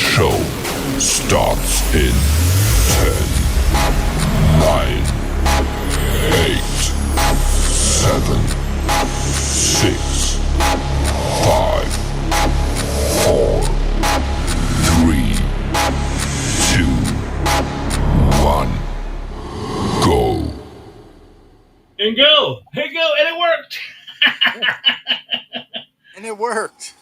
show starts in 10, 9, 8, 7, 6, 5, 4, 3, 2, 1, go. And go. Hey, go. And it worked. And it worked.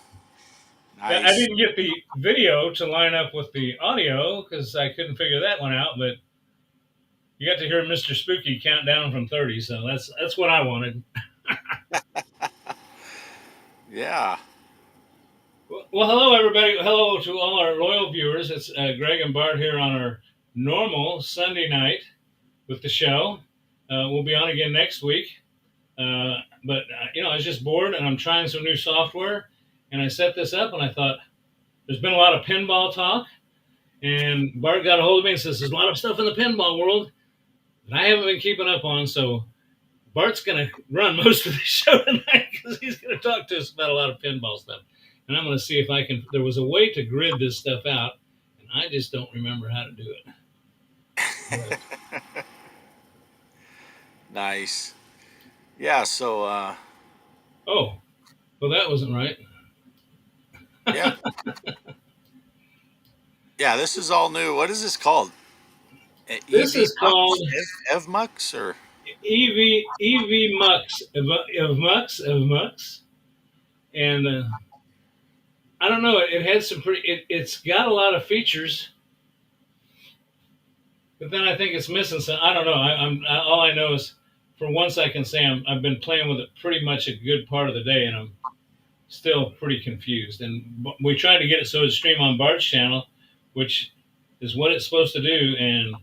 Nice. I didn't get the video to line up with the audio because I couldn't figure that one out, but you got to hear Mr. Spooky count down from 30, so that's what I wanted. Yeah. Well, hello, everybody. Hello to all our loyal viewers. It's Greg and Bart here on our normal Sunday night with the show. We'll be on again next week. But I was just bored, and I'm trying some new software, and I set this up, and I thought, there's been a lot of pinball talk, and Bart got a hold of me and says, there's a lot of stuff in the pinball world that I haven't been keeping up on, so Bart's going to run most of the show tonight because he's going to talk to us about a lot of pinball stuff. And I'm going to see if I can. There was a way to grid this stuff out, and I just don't remember how to do it. Nice. Yeah, so Oh, well, that wasn't right. yeah. Yeah, this is all new. What is this called? This is called Evmux or EV Mux of Mux, and I don't know. It had some pretty. It's got a lot of features, but then I think it's missing some. I don't know. All I know is, for once, I can say I've been playing with it pretty much a good part of the day, and I'm still pretty confused. And we tried to get it so it'd stream on Bart's channel, which is what it's supposed to do, and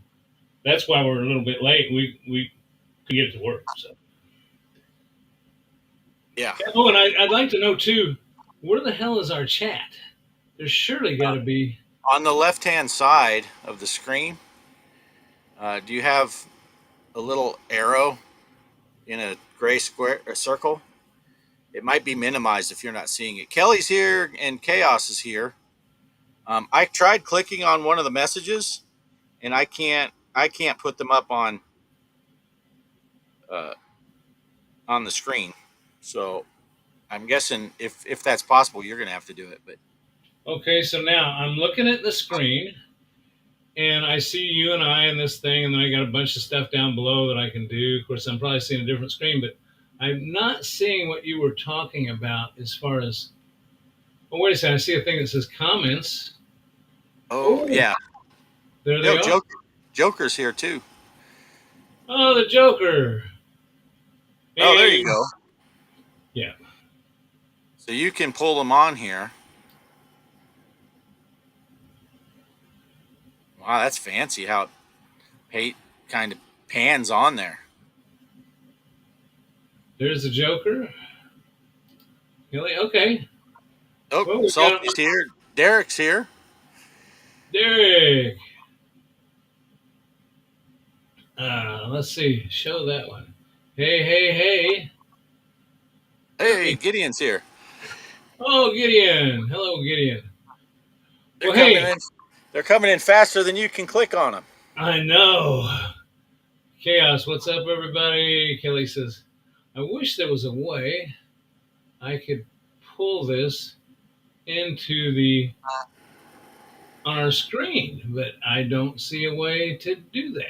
that's why we're a little bit late. We could get it to work. So yeah. Oh, and I'd like to know too, where the hell is our chat? There's surely got to be On the left-hand side of the screen. Do you have a little arrow in a gray square or circle? It might be minimized if you're not seeing it. Kelly's here and Chaos is here. I tried clicking on one of the messages, and I can't put them up on the screen. So I'm guessing if that's possible, you're gonna have to do it. But okay. So now I'm looking at the screen, and I see you and I in this thing, and then I got a bunch of stuff down below that I can do. Of course, I'm probably seeing a different screen, but I'm not seeing what you were talking about as far as. Oh, wait a second. I see a thing that says comments. oh yeah, There they are. Joker's here too. Oh, the Joker. Oh, there you go. Yeah. So you can pull them on here. Wow, that's fancy how it kind of pans on there. There's the Joker. Okay. Oh, Well, Salty's here. Derek's here. Derek. Let's see. Show that one. Hey. Hey, Gideon's here. Oh, Gideon. Hello, Gideon. They're coming in faster than you can click on them. I know. Chaos, what's up, everybody? Kelly says, I wish there was a way I could pull this into on our screen, but I don't see a way to do that.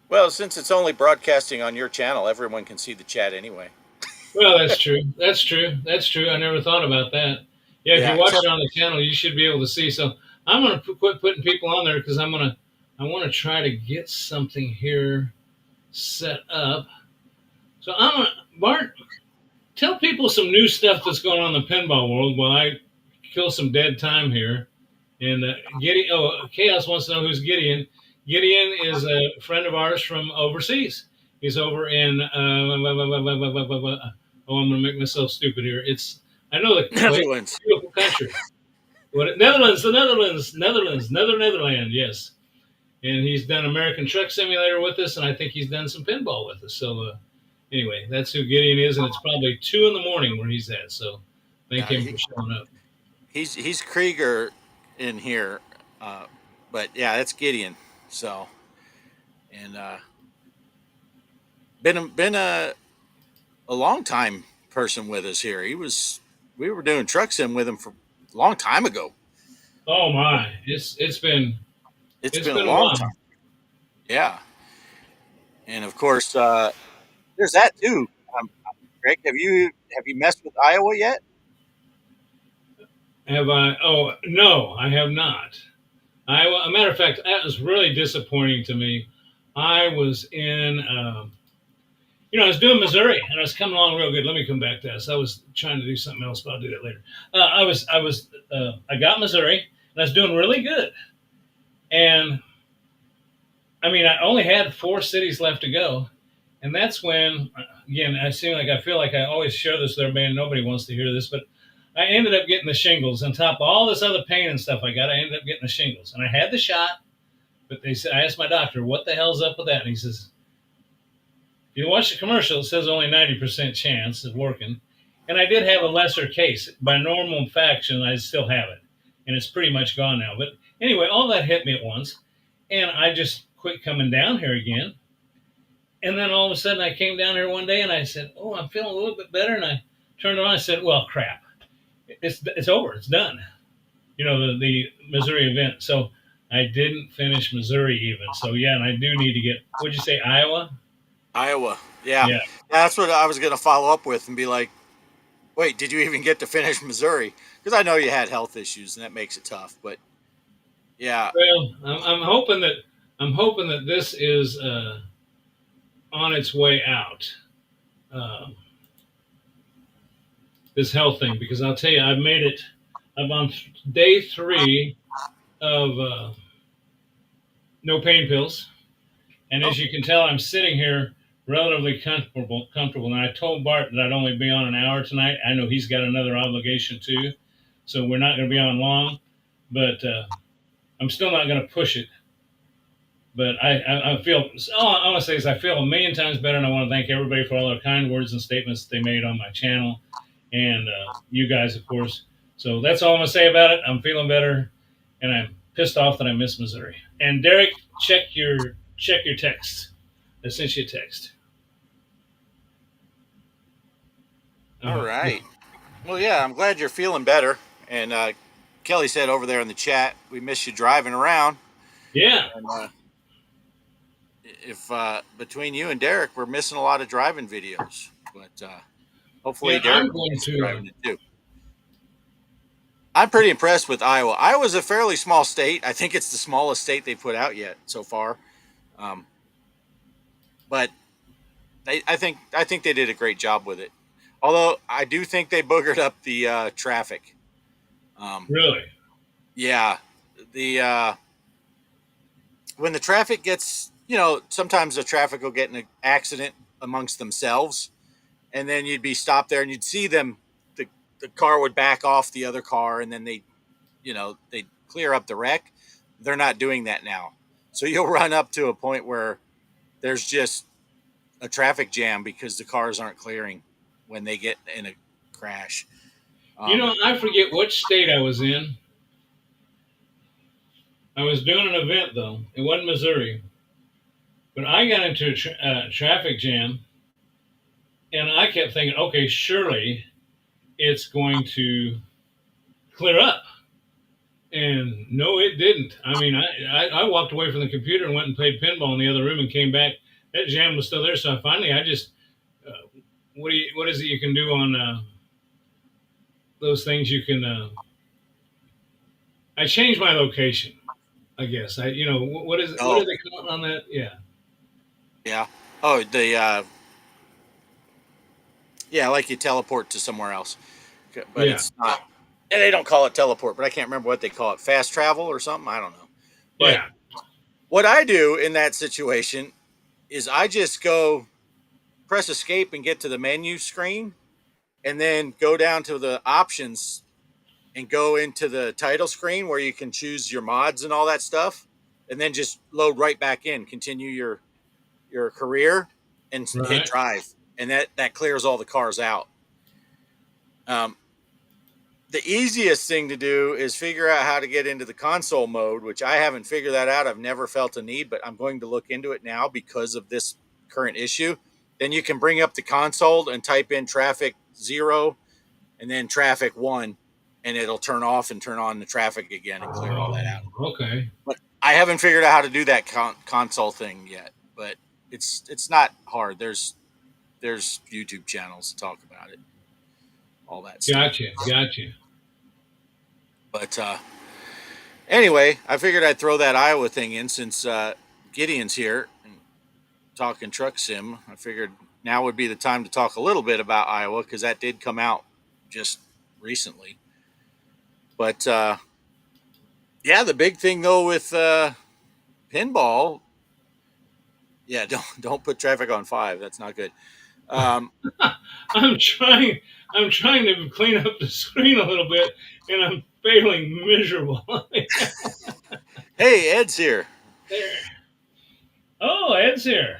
Well, since it's only broadcasting on your channel, everyone can see the chat anyway. Well, that's true. That's true. I never thought about that. Yeah, if you watch it on the channel, you should be able to see. So I'm going to quit putting people on there because I want to try to get something here set up. So Bart, tell people some new stuff that's going on in the pinball world while I kill some dead time here. And Chaos wants to know who's Gideon. Gideon is a friend of ours from overseas. He's over in I'm going to make myself stupid here. I know the Netherlands. Beautiful country. Netherlands, yes. And he's done American Truck Simulator with us, and I think he's done some pinball with us. So anyway, that's who Gideon is, and it's probably 2 a.m. where he's at. So Thank him for showing up. He's Krieger in here, uh, but yeah, that's Gideon. So and been a long time person with us here. We were doing truck sim with him for a long time ago. Oh my, it's been It's it's been a been a long while. time. Yeah, and of course there's that too. Greg, have you messed with Iowa yet? Have I? Oh no, I have not. A matter of fact, that was really disappointing to me. I was in, I was doing Missouri, and I was coming along real good. Let me come back to this. I was trying to do something else, but I'll do that later. I got Missouri, and I was doing really good. And I mean, I only had 4 cities left to go, and that's when, again, I feel like I always share this with everybody, and nobody wants to hear this, but I ended up getting the shingles on top of all this other pain and stuff I got. I ended up getting the shingles, and I had the shot. But they said, I asked my doctor, what the hell's up with that? And he says, if you watch the commercial, it says only 90% chance of working. And I did have a lesser case. By normal faction, I still have it. And it's pretty much gone now. But anyway, all that hit me at once. And I just quit coming down here again. And then all of a sudden, I came down here one day and I said, oh, I'm feeling a little bit better. And I turned around and I said, well, crap. It's over. It's done. The Missouri event. So I didn't finish Missouri even. So yeah, and I do need to get. What'd you say, Iowa? Iowa, yeah. Yeah. That's what I was going to follow up with and be like, wait, did you even get to finish Missouri? Because I know you had health issues and that makes it tough. But yeah, Well, I'm hoping that this is on its way out. Um, this health thing, because I'll tell you, I've made it. I'm on day 3 of no pain pills. And as you can tell, I'm sitting here relatively comfortable. And I told Bart that I'd only be on an hour tonight. I know he's got another obligation too, so we're not going to be on long. But I'm still not going to push it. But I feel all I want to say is I feel a million times better, and I want to thank everybody for all their kind words and statements that they made on my channel, and you guys, of course. So that's all I'm going to say about it. I'm feeling better, and I'm pissed off that I missed Missouri. And Derek, check your text. I sent you a text. all right. Well, yeah, I'm glad you're feeling better. And Kelly said over there in the chat, we miss you driving around. Yeah. And if between you and Derek, we're missing a lot of driving videos. But hopefully Yeah, Derek I'm going is to. driving it too. I'm pretty impressed with Iowa. Iowa's a fairly small state. I think it's the smallest state they put out yet so far. But I think they did a great job with it. Although I do think they boogered up the traffic. Really? Yeah, the when the traffic gets, sometimes the traffic will get in an accident amongst themselves, and then you'd be stopped there, and you'd see them. The car would back off the other car, and then they clear up the wreck. They're not doing that now, so you'll run up to a point where there's just a traffic jam because the cars aren't clearing when they get in a crash. I forget which state I was in. I was doing an event though. It wasn't Missouri, but I got into a traffic jam, and I kept thinking, okay, surely it's going to clear up. And no, it didn't. I mean, I walked away from the computer and went and played pinball in the other room and came back. That jam was still there. So I just, uh, what is it you can do on those things? You can, I changed my location, I guess. What is it? What Oh, do they call it on that? Yeah. yeah. Oh, yeah, like you teleport to somewhere else, but Yeah. it's not. And they don't call it teleport, but I can't remember what they call it. Fast travel or something. I don't know. But Yeah. what I do in that situation is I just go press escape and get to the menu screen, and then go down to the options and go into the title screen where you can choose your mods and all that stuff, and then just load right back in, continue your career, and hit Right. drive, and that clears all the cars out. Um, the easiest thing to do is figure out how to get into the console mode, which I haven't figured that out. I've never felt a need, but I'm going to look into it now because of this current issue. Then you can bring up the console and type in traffic 0 and then traffic 1, and it'll turn off and turn on the traffic again and clear all that out. Okay. But I haven't figured out how to do that console thing yet, but it's not hard. There's YouTube channels to talk about it, all that stuff. Gotcha. But anyway, I figured I'd throw that Iowa thing in since Gideon's here and talking truck sim. I figured now would be the time to talk a little bit about Iowa because that did come out just recently. But yeah, the big thing though with pinball, yeah, don't put traffic on 5. That's not good. I'm trying to clean up the screen a little bit, and I'm failing miserable. Hey, Ed's here. There. Oh, Ed's here.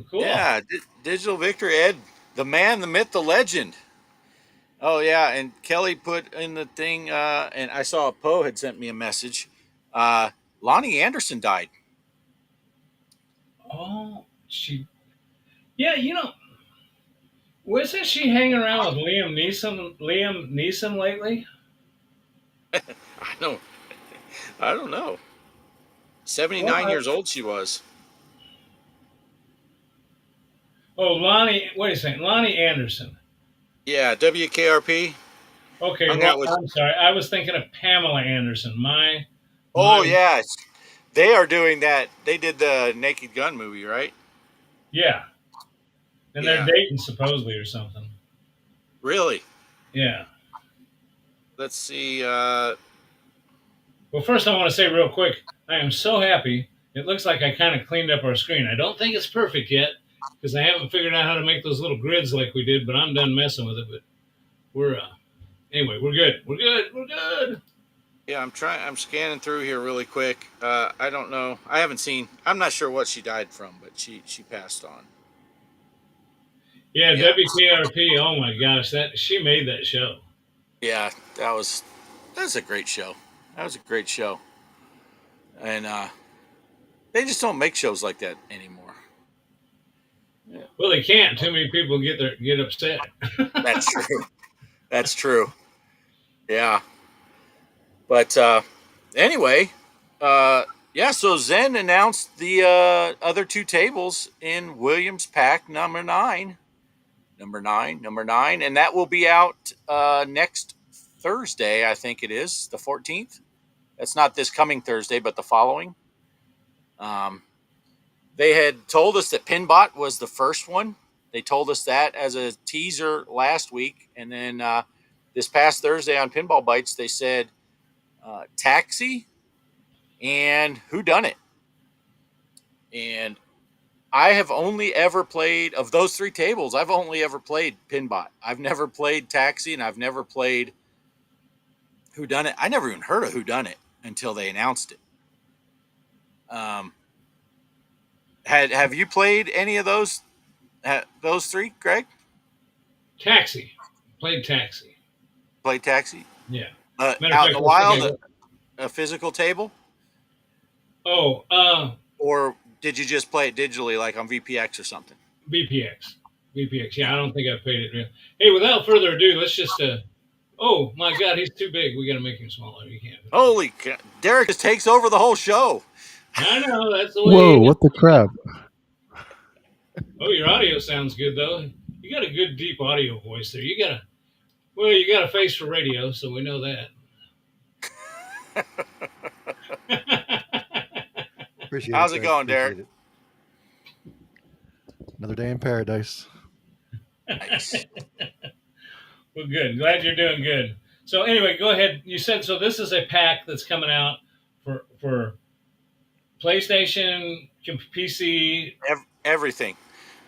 Cool. Yeah, Digital Victor Ed, the man, the myth, the legend. Oh yeah, and Kelly put in the thing, and I saw Poe had sent me a message. Lonnie Anderson died. Oh, yeah, wasn't she hanging around with Liam Neeson lately? I don't, I don't know. 79 years old she was. Oh, wait a second, Lonnie Anderson. Yeah, WKRP. Okay, I'm sorry. I was thinking of Pamela Anderson. Oh yeah, they are doing that. They did the Naked Gun movie, right? Yeah, and they're dating supposedly or something. Really? Yeah. Let's see. Well, first I want to say real quick, I am so happy. It looks like I kind of cleaned up our screen. I don't think it's perfect yet because I haven't figured out how to make those little grids like we did, but I'm done messing with it. But anyway, we're good. We're good. Yeah, I'm scanning through here really quick. I don't know. I haven't seen. I'm not sure what she died from, but she passed on. Yeah, WKRP. Oh my gosh, she made that show. Yeah, that's a great show. That was a great show, and they just don't make shows like that anymore. Yeah. Well, they can't. Too many people get upset. That's true. That's true. Yeah. But anyway, yeah. So Zen announced the other 2 tables in Williams Pack number 9, and that will be out next Thursday. I think it is the 14th. That's not this coming Thursday, but the following. They had told us that Pinbot was the first one. They told us that as a teaser last week, and then this past Thursday on Pinball Bites, they said Taxi and Who Done It. And I have only ever played, of those 3 tables, I've only ever played Pinbot. I've never played Taxi, and I've never played Who Done It. I never even heard of Who Done It until they announced it. Have you played any of those 3, Greg? Taxi. Played Taxi. Played Taxi? Yeah. Out in the wild, a physical table? Oh, or did you just play it digitally, like on VPX or something? VPX. Yeah, I don't think I've played it real. Hey, without further ado, let's just. Oh my God, he's too big. We got to make him smaller. You can't. Holy cow. Derek just takes over the whole show. I know, that's the way. Whoa, what the crap? Oh, your audio sounds good though. You got a good deep audio voice there. You got a face for radio, so we know that. How's it going, Derek? It. Another day in paradise. Nice. Well, good. Glad you're doing good. So anyway, go ahead. You said so. This is a pack that's coming out for PlayStation, PC, everything.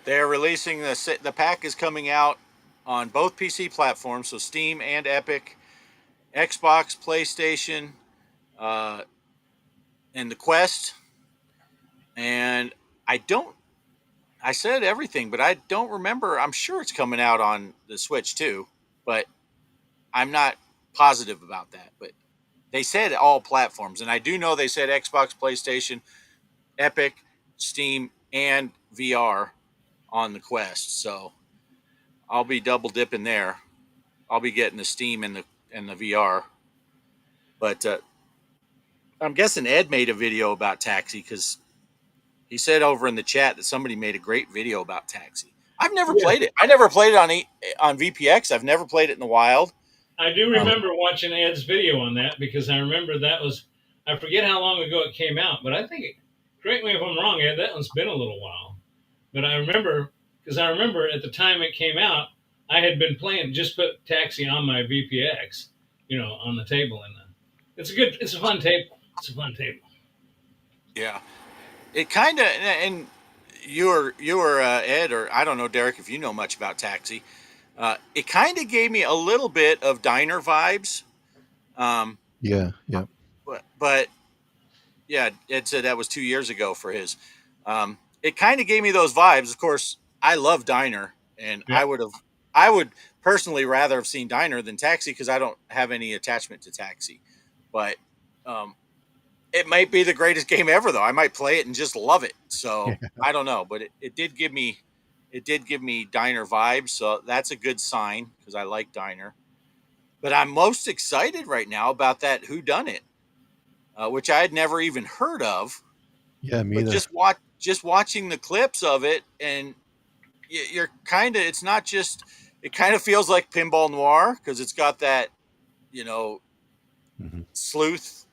They're releasing the pack is coming out on both PC platforms, so Steam and Epic, Xbox, PlayStation, and the Quest. And I said everything, but I don't remember. I'm sure it's coming out on the Switch too, but I'm not positive about that, but they said all platforms, and I do know they said Xbox, PlayStation, Epic, Steam, and VR on the Quest. So I'll be double dipping there. I'll be getting the Steam and the VR. But I'm guessing Ed made a video about Taxi because he said over in the chat that somebody made a great video about Taxi. I've never Yeah. played it. I never played it on VPX. I've never played it in the wild. I do remember watching Ed's video on that because I remember that was, I forget how long ago it came out, but I think, correct me if I'm wrong, Ed, that one's been a little while. But I remember, because I remember at the time it came out, I had been playing, just put Taxi on my VPX, on the table. And it's a fun table. It's a fun table. Yeah. It kind of, and you were Ed, or I don't know, Derek, if you know much about Taxi. It kind of gave me a little bit of diner vibes. Yeah. But yeah, Ed said that was 2 years ago for his. It kind of gave me those vibes. Of course, I love Diner, and Yeah. I would personally rather have seen Diner than Taxi because I don't have any attachment to Taxi. But it might be the greatest game ever, though. I might play it and just love it. So I don't know, but it did give me Diner vibes. So that's a good sign because I like Diner. But I'm most excited right now about that Whodunit, which I had never even heard of. Yeah, me But either. just watching the clips of it, and you're kind of, it's not just, it kind of feels like Pinball Noir because it's got that, sleuth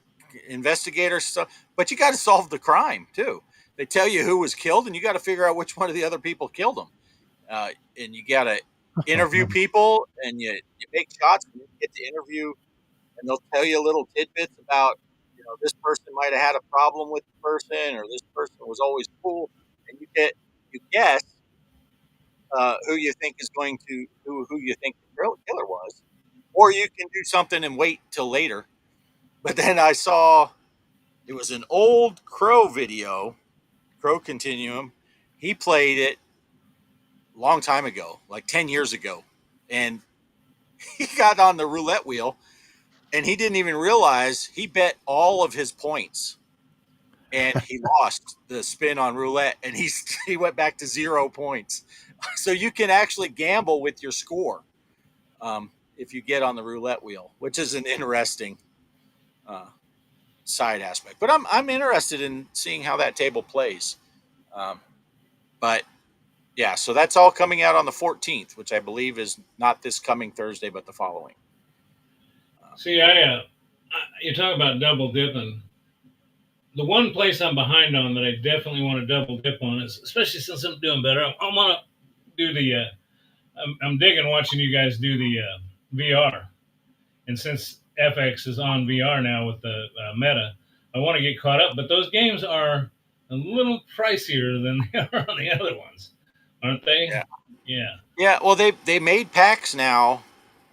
investigator stuff, but you got to solve the crime too. They tell you who was killed, and you got to figure out which one of the other people killed them. And you got to interview people, and you make shots, and you get to interview, and they'll tell you little tidbits about, this person might have had a problem with the person, or this person was always cool, and you guess who you think is going to who you think the killer was, or you can do something and wait till later. But then I saw it was an old Crow video, Crow Continuum. He played it a long time ago, like 10 years ago, and he got on the roulette wheel, and he didn't even realize he bet all of his points, and he lost the spin on roulette, and he went back to 0 points. So you can actually gamble with your score if you get on the roulette wheel, which is an interesting side aspect. But I'm interested in seeing how that table plays. But yeah, so that's all coming out on the 14th, which I believe is not this coming Thursday, but the following. See, you talk about double dipping. The one place I'm behind on that I definitely want to double dip on is, especially since I'm doing better, I want to do the. I'm digging watching you guys do the VR, and since FX is on VR now with the Meta, I want to get caught up. But those games are a little pricier than they are on the other ones, aren't they? Yeah. Yeah. Yeah. Well, they made packs now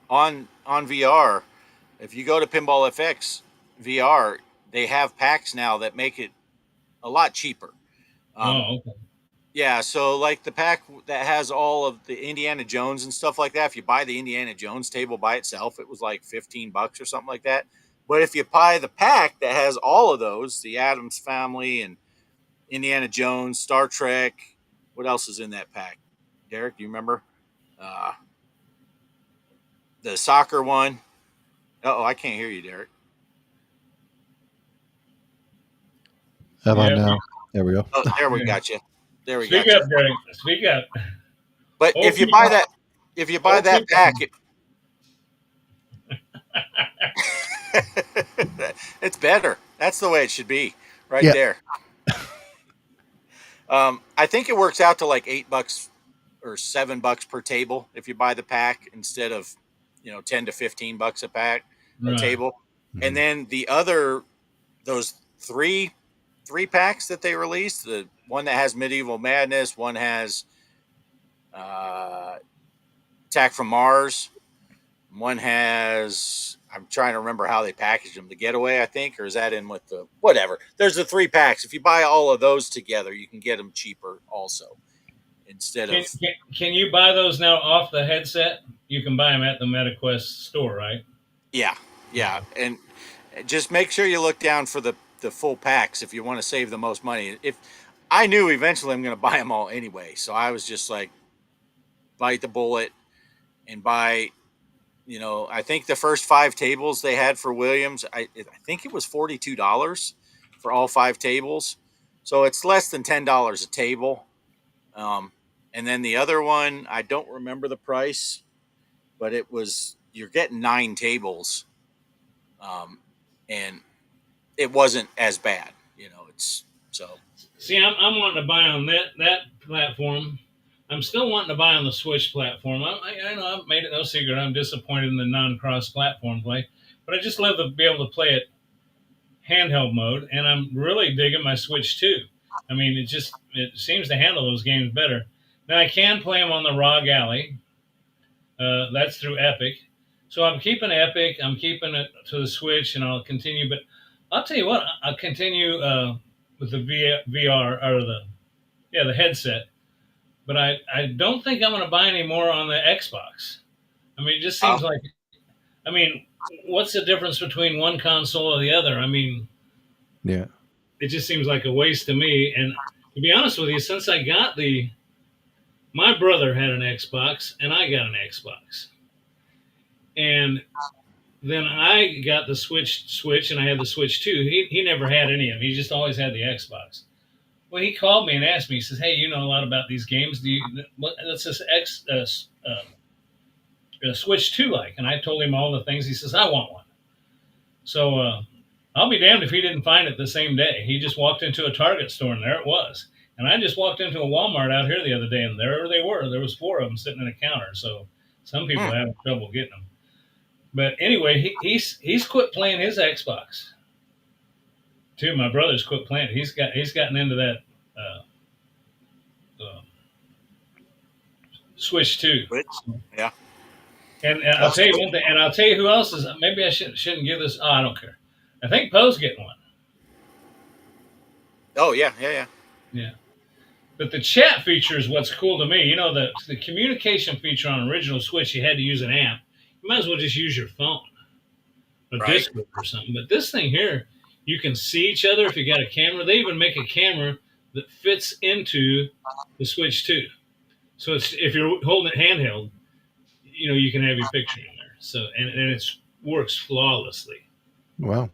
on VR. If you go to Pinball FX VR, they have packs now that make it a lot cheaper. Okay. Yeah, so like the pack that has all of the Indiana Jones and stuff like that, if you buy the Indiana Jones table by itself, it was like $15 or something like that. But if you buy the pack that has all of those, the Addams Family and Indiana Jones, Star Trek, what else is in that pack? Derek, do you remember? The soccer one. Oh, I can't hear you, Derek. How about Yeah. now? There we go. Oh, there we got you. There we Speak got up, you. Derek. Speak up. But Oh, if you people. buy that, pack, it's better. That's the way it should be, right Yeah. there. I think it works out to like $8 or $7 per table if you buy the pack instead of, $10 to $15 a pack a Right. table. And then the other, those three packs that they released, the one that has Medieval Madness, one has Attack from Mars, one has, I'm trying to remember how they packaged them, the Getaway, I think, or is that in with the whatever? There's the 3 packs. If you buy all of those together, you can get them cheaper also. Instead of Can you buy those now off the headset? You can buy them at the MetaQuest store, right? Yeah, and just make sure you look down for the full packs if you want to save the most money. If I knew eventually I'm going to buy them all anyway, so I was just like bite the bullet and buy. I think the first 5 tables they had for Williams, I think it was $42 for all 5 tables, so it's less than $10 a table. And then the other one, I don't remember the price, but you're getting 9 tables, and it wasn't as bad. It's so. See, I'm wanting to buy on that platform. I'm still wanting to buy on the Switch platform. I know I've made it no secret. I'm disappointed in the non-cross platform play, but I just love to be able to play it handheld mode, and I'm really digging my Switch too. I mean, it seems to handle those games better. Now I can play them on the ROG Alley. That's through Epic. So I'm keeping Epic. I'm keeping it to the Switch, and I'll continue. But I'll tell you what, I'll continue with the VR or the headset. But I don't think I'm going to buy any more on the Xbox. I mean, it just seems like. I mean, what's the difference between one console or the other? I mean, Yeah. it just seems like a waste to me. And to be honest with you, since I got my brother had an Xbox and I got an Xbox. And then I got the Switch, and I had the Switch too. He never had any of them. He just always had the Xbox. Well, he called me and asked me. He says, "Hey, you know a lot about these games. What's this Switch 2 like?" And I told him all the things. He says, "I want one." So I'll be damned if he didn't find it the same day. He just walked into a Target store, and there it was. And I just walked into a Walmart out here the other day, and there they were. There was 4 of them sitting in a counter. So some people are having trouble getting them. But anyway, he's quit playing his Xbox. Too, my brother's quit playing. He's gotten into that Switch 2. Yeah. And I'll tell you one thing, and I'll tell you who else is. Maybe I shouldn't give this. Oh, I don't care. I think Poe's getting one. Oh yeah. Yeah. But the chat feature is what's cool to me. You know, the communication feature on original Switch, you had to use an app. You might as well just use your phone or Discord or something. But this thing here, you can see each other if you got a camera. They even make a camera that fits into the Switch 2. So if you're holding it handheld, you can have your picture in there. So and it works flawlessly. Wow.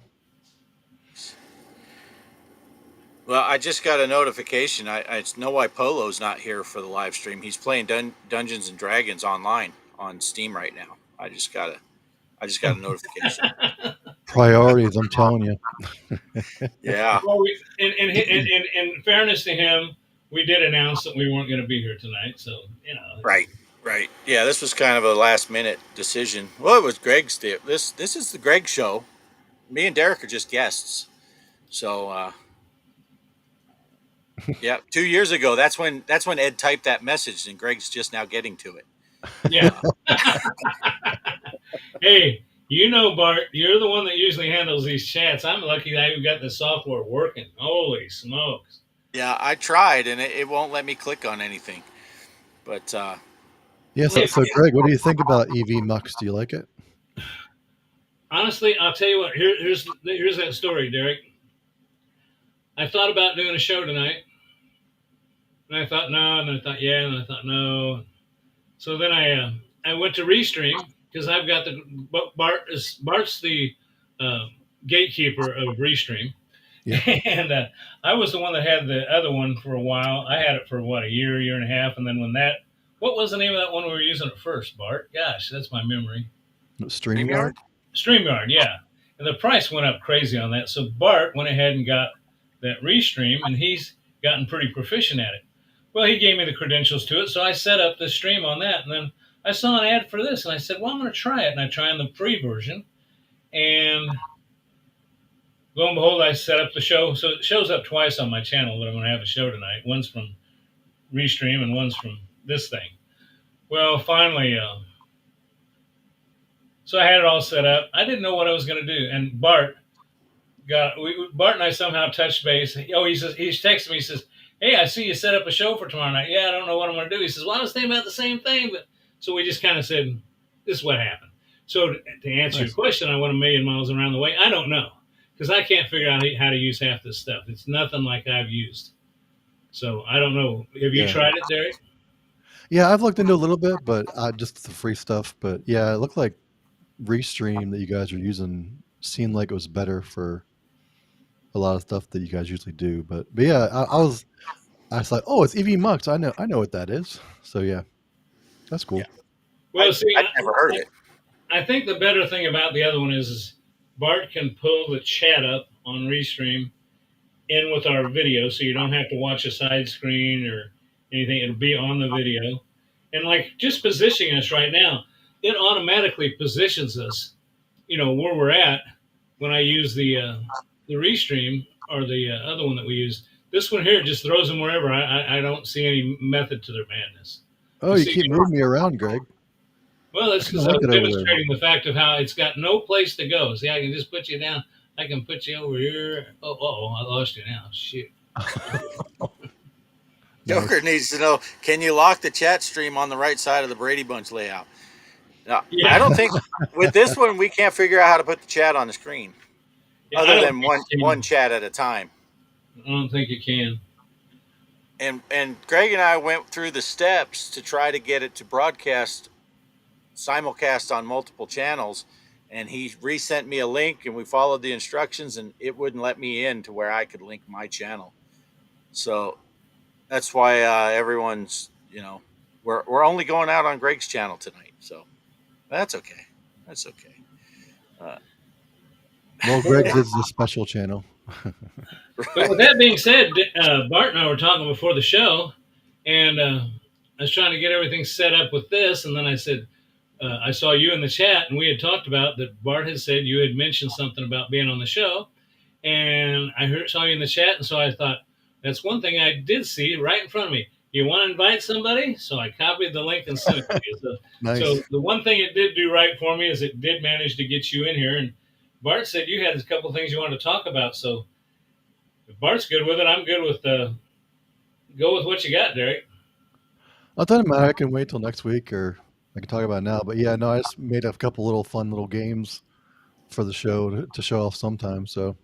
Well, I just got a notification. I know why Polo's not here for the live stream. He's playing Dungeons and Dragons online on Steam right now. I just got a notification. Priorities, I'm telling you. Yeah. Well, in fairness to him, we did announce that we weren't going to be here tonight. So Right. Yeah, this was kind of a last minute decision. Well, it was Greg's. This is the Greg show. Me and Derek are just guests. So. Yeah, 2 years ago. That's when Ed typed that message, and Greg's just now getting to it. Yeah. Hey, Bart, you're the one that usually handles these chats. I'm lucky that I got the software working. Holy smokes! Yeah, I tried, and it won't let me click on anything. But yeah. So Greg, what do you think about EV Mux? Do you like it? Honestly, I'll tell you what. Here's that story, Derek. I thought about doing a show tonight. And I thought no, and I thought yeah, and I thought no. So then I went to Restream because I've got Bart's the gatekeeper of Restream, Yeah. And I was the one that had the other one for a while. I had it for a year and a half, and then what was the name of that one we were using at first, Bart? Gosh, that's my memory. StreamYard? StreamYard, yeah. And the price went up crazy on that. So Bart went ahead and got that Restream, and he's gotten pretty proficient at it. Well, he gave me the credentials to it, so I set up the stream on that, and then I saw an ad for this, and I said, well, I'm going to try it, and I tried the free version, and lo and behold, I set up the show. So it shows up twice on my channel that I'm going to have a show tonight. One's from Restream, and one's from this thing. Well, finally, so I had it all set up. I didn't know what I was going to do, and Bart and I somehow touched base. Oh, he's texting me. He says, hey, I see you set up a show for tomorrow night. Yeah, I don't know what I'm going to do. He says, well, I was thinking about the same thing. But so we just kind of said, this is what happened. So to answer your Nice. question, I went a million miles around the way. I don't know because I can't figure out how to use half this stuff. It's nothing like I've used. So I don't know. Have you Yeah. tried it, Derek? Yeah, I've looked into a little bit, but just the free stuff. But yeah, it looked like Restream that you guys are using seemed like it was better for a lot of stuff that you guys usually do. But yeah, I was like, oh, it's EV Mux. I know what that is. So yeah, that's Yeah, cool. Well, see, I'd never heard of it. I think the better thing about the other one is Bart can pull the chat up on Restream in with our video, so you don't have to watch a side screen or anything. It'll be on the video, and like just positioning us right now, it automatically positions us, where we're at when I use the Restream or the other one that we use. This one here just throws them wherever. I don't see any method to their madness. Oh, You you see, keep moving me around, Greg. well, I that's kind because of I like was it over there. demonstrating the fact of how it's got no place to go. See, I can just put you down. I can put you over here. Oh, I lost you now. Shit. Nice. Joker needs to know: can you lock the chat stream on the right side of the Brady Bunch layout? No, I Yeah, don't think with this one we can't figure out how to put the chat on the screen, yeah. I other don't than think you one can. chat at a time. I don't think you can. And Greg and I went through the steps to try to get it to broadcast simulcast on multiple channels, and he resent me a link, and we followed the instructions, and it wouldn't let me in to where I could link my channel. So that's why everyone's, we're only going out on Greg's channel tonight. So that's okay. That's okay. Uh, Well, Greg's is the special channel. But with that being said, Bart and I were talking before the show, and I was trying to get everything set up with this, and then I said, I saw you in the chat, and we had talked about that. Bart had said you had mentioned something about being on the show, and saw you in the chat, and so I thought that's one thing I did see right in front of me. You want to invite somebody? So I copied the link and sent it to you. So Nice. the one thing it did do right for me is it did manage to get you in here, and Bart said you had a couple of things you wanted to talk about. So if Bart's good with it, I'm good with go with what you got, Derek. I'll tell him I can wait till next week, or I can talk about it now. But yeah, no, I just made a couple little fun little games for the show to show off sometime. So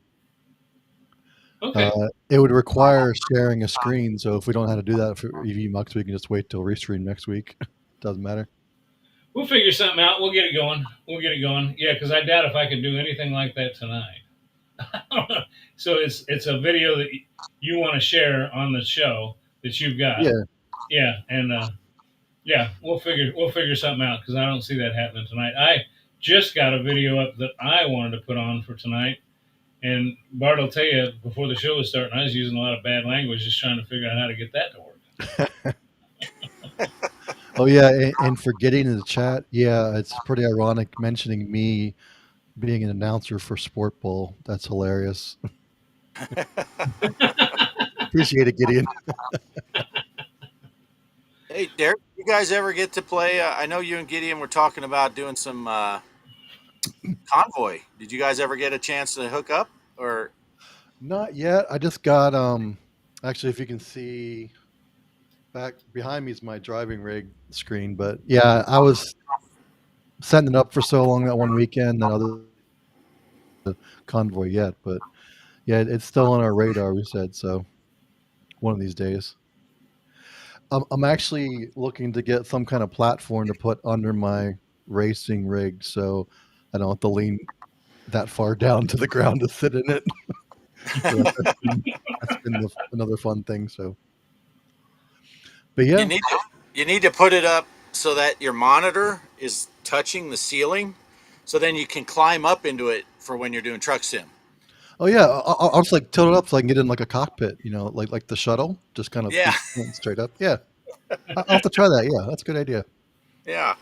Okay. it would require sharing a screen. So if we don't know how to do that for EV Mux, we can just wait till Restream next week. Doesn't matter. We'll figure something out. We'll get it going. We'll get it going. Yeah, because I doubt if I can do anything like that tonight. So it's a video that you want to share on the show that you've got. Yeah. Yeah, and yeah, we'll figure something out because I don't see that happening tonight. I just got a video up that I wanted to put on for tonight, and Bart will tell you before the show was starting, I was using a lot of bad language just trying to figure out how to get that to work. Oh yeah, and for getting in the chat, yeah, it's pretty ironic mentioning me being an announcer for Sport Bowl. That's hilarious. Appreciate it, Gideon. hey, Derek, you guys ever get to play? I know you and Gideon were talking about doing some convoy. Did you guys ever get a chance to hook up? Or Not yet. I just got actually, if you can see back behind me is my driving rig screen, but yeah, I was setting it up for so long that one weekend, that other convoy yet, but yeah, it's still on our radar. We said so one of these days. I'm actually looking to get some kind of platform to put under my racing rig, so I don't have to lean that far down to the ground to sit in it. So that's been another fun thing. So, but yeah, you need to put it up so that your monitor is touching the ceiling, so then you can climb up into it for when you're doing truck sim. oh yeah, I'll just like tilt it up so I can get in like a cockpit, like the shuttle, just kind of Yeah, straight up. Yeah, I'll have to try that. Yeah, that's a good idea. yeah.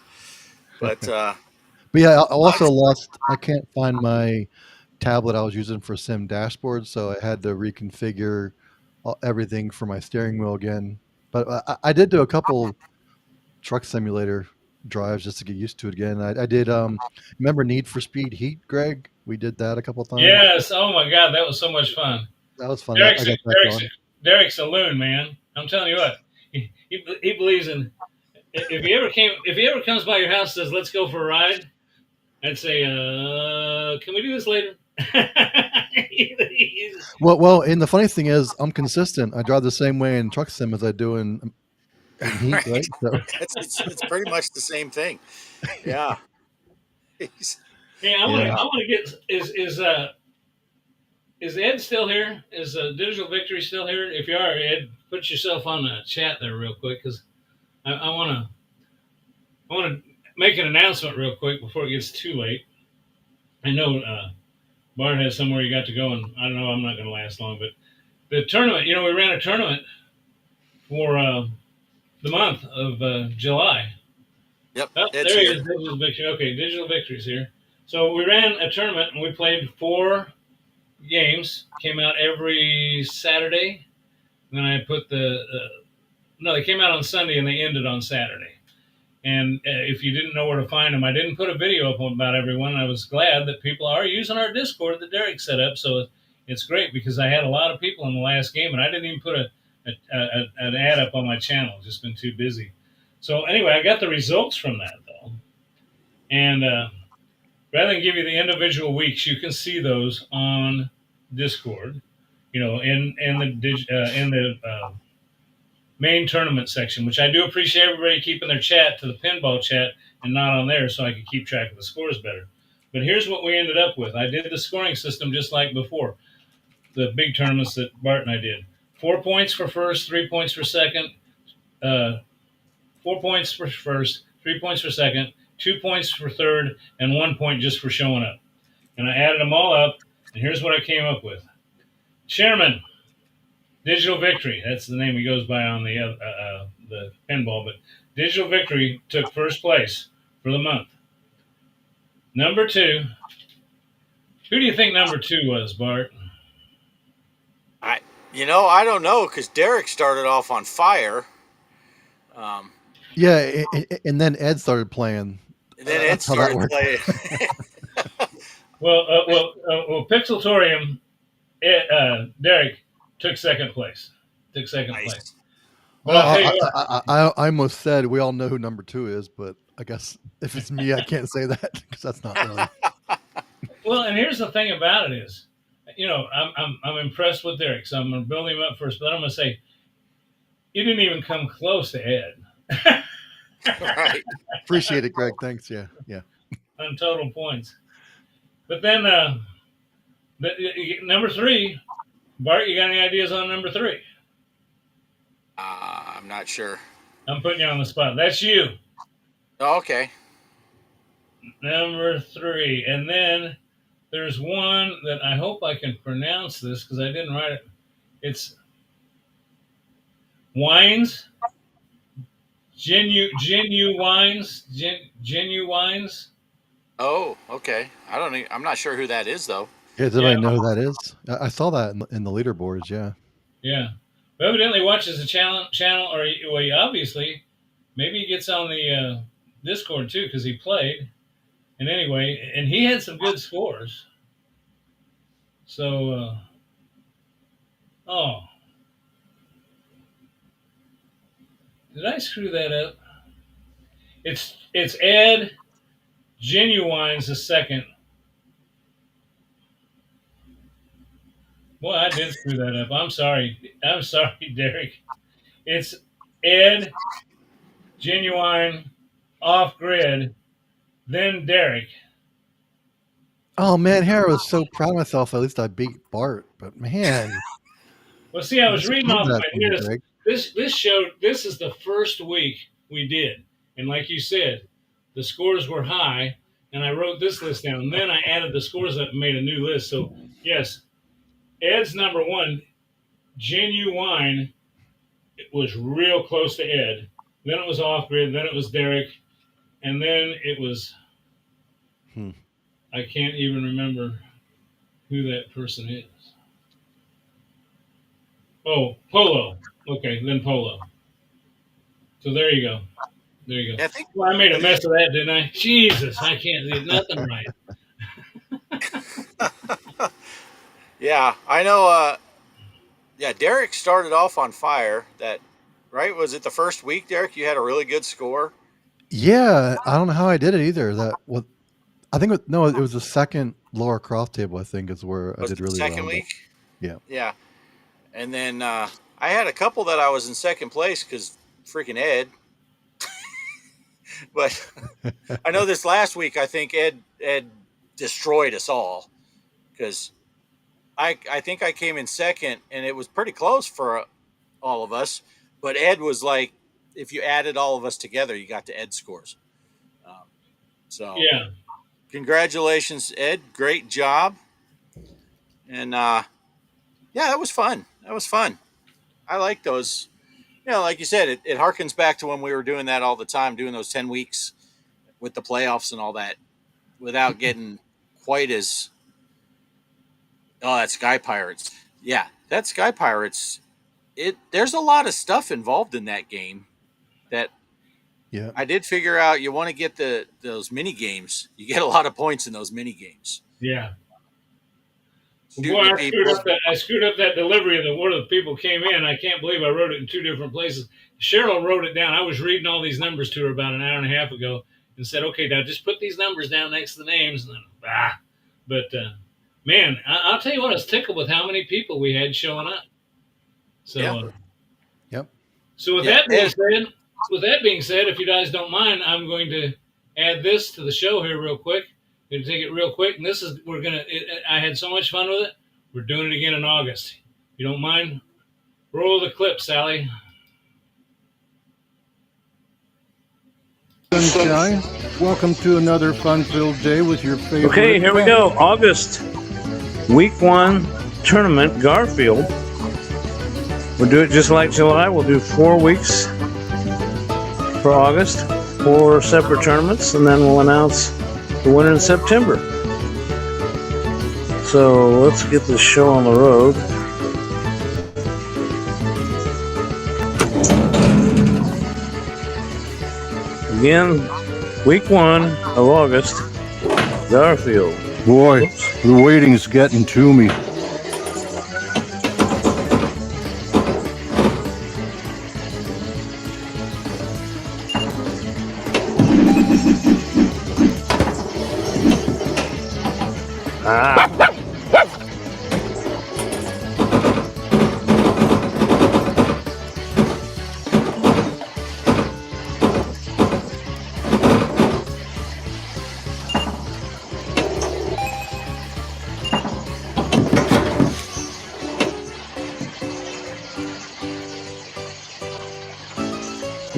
But But yeah, I also lost. I can't find my tablet I was using for Sim dashboard, so I had to reconfigure everything for my steering wheel again. But I did do a couple truck simulator drives just to get used to it again. I did. Remember Need for Speed Heat, Greg? We did that a couple times. Yes. Oh my God, that was so much fun. That was fun. I Derek's, got that Derek's, going. Derek's a loon, man. I'm telling you what. He believes in. If he ever comes by your house and says, "Let's go for a ride," I'd say, can we do this later? Well, and the funny thing is, I'm consistent. I drive the same way in truck sim as I do in heat, Right. right? So It's pretty much the same thing. Yeah. He's- Hey, I want to. yeah. I want to get. Is Ed still here? Is Digital Victory still here? If you are, Ed, put yourself on the chat there real quick because I want to. I want to make an announcement real quick before it gets too late. I know Bart has somewhere you got to go, and I don't know. I'm not going to last long, but the tournament. You know, we ran a tournament for the month of July. Yep. Oh, Ed's there he here. is. Digital Victory. Okay, Digital Victory's here. So we ran a tournament and we played 4 games. Came out every Saturday. And then I put the no, they came out on Sunday and they ended on Saturday. And if you didn't know where to find them, I didn't put a video up about everyone. I was glad that people are using our Discord that Derek set up. So it's great because I had a lot of people in the last game, and I didn't even put an ad up on my channel. Just been too busy. So anyway, I got the results from that though, and rather than give you the individual weeks, you can see those on Discord. You know, in the main tournament section, which I do appreciate everybody keeping their chat to the pinball chat and not on there so I could keep track of the scores better. But here's what we ended up with. I did the scoring system just like before, the big tournaments that Bart and I did. 4 points for first, 3 points for second, uh, 4 points for first, 3 points for second, 2 points for third, and 1 point just for showing up. And I added them all up, and here's what I came up with. Chairman, Digital Victory. That's the name he goes by on the pinball. But Digital Victory took first place for the month. Number 2. Who do you think number 2 was, Bart? I I don't know because Derek started off on fire. Um, Yeah, and then Ed started playing. and then Ed That's how that started worked. playing. Well, Pixelatorium, Derek took second place. Took second place. Nice. But I'll tell Well, you what. I almost said we all know who number 2 is, but I guess if it's me, I can't say that because that's not really. Well, and here's the thing about it is, I'm impressed with Derek, so I'm going to build him up first. But I'm going to say, you didn't even come close to Ed. Right. Appreciate it, Greg. Thanks. Yeah, yeah. On total points. But then number 3, Bart, you got any ideas on number 3? I'm not sure. I'm putting you on the spot. That's you, Oh, okay. number 3. And then there's one that I hope I can pronounce this because I didn't write it. It's Wines, Genuines. Oh, okay. I don't. I'm not sure who that is though. Yeah, does Yeah, anybody know who that is? I saw that in the leaderboards. Yeah. yeah. But evidently watches the channel, or well, he obviously, maybe he gets on the Discord too because he played. And anyway, and he had some good scores. So, oh, did I screw that up? It's Ed Genuines the second. Boy, I did screw that up. I'm sorry. I'm sorry, Derek. It's Ed Genuine off grid, then Derek. Oh man, here I was so proud of myself. At least I beat Bart, but man, Well, see, I you was just reading proved off that my to me, list. Greg. This showed this is the first week we did, and like you said, the scores were high, and I wrote this list down. And then I added the scores up and made a new list. So yes, Ed's number 1, Genuine, it was real close to Ed. Then it was off grid. Then it was Derek, and then it was Hmm. I can't even remember who that person is. Oh, Polo. Okay, then Polo. So there you go. There you go. Yeah, I think. Well, I made a mess of that, didn't I? Jesus, I can't do nothing right. Yeah, I know. Yeah, Derek started off on fire. That right? Was it the first week, Derek? You had a really good score. Yeah, I don't know how I did it either. That what I think no, it was the second Laura Croft table. I think is where I Was did it really second well. week? Yeah. Yeah. And then I had a couple that I was in second place because freaking Ed. But I know this last week, I think Ed destroyed us all because I think I came in second and it was pretty close for all of us. But Ed was like, if you added all of us together, you got to Ed scores. So Yeah. congratulations, Ed. Great job. And yeah, that was fun. That was fun. I like those. You know, like you said, it harkens back to when we were doing that all the time, doing those 10 weeks with the playoffs and all that without getting quite as, oh, that Sky Pirates. Yeah, that Sky Pirates, there's a lot of stuff involved in that game that Yeah. I did figure out. You want to get those mini games. You get a lot of points in those mini games. Yeah. Shooting Boy, the I screwed up that delivery of one of the people came in. I can't believe I wrote it in 2 different places. Cheryl wrote it down. I was reading all these numbers to her about an hour and a half ago and said, okay, now just put these numbers down next to the names. And then, But, man, I'll tell you what, I was tickled with how many people we had showing up. So, Yeah. Yep. So with that being said, if you guys don't mind, I'm going to add this to the show here real quick. Going to take it real quick, and this is I had so much fun with it. We're doing it again in August. You don't mind? Roll the clip, Sally. Sunshine. Welcome to another fun-filled day with your favorite. Okay, here we go. August, week 1 tournament, Garfield. We'll do it just like July. We'll do 4 weeks for August, 4 separate tournaments, and then we'll announce the winner in September. So let's get this show on the road. Again, week 1 of August, Garfield. Boy, the waiting's getting to me.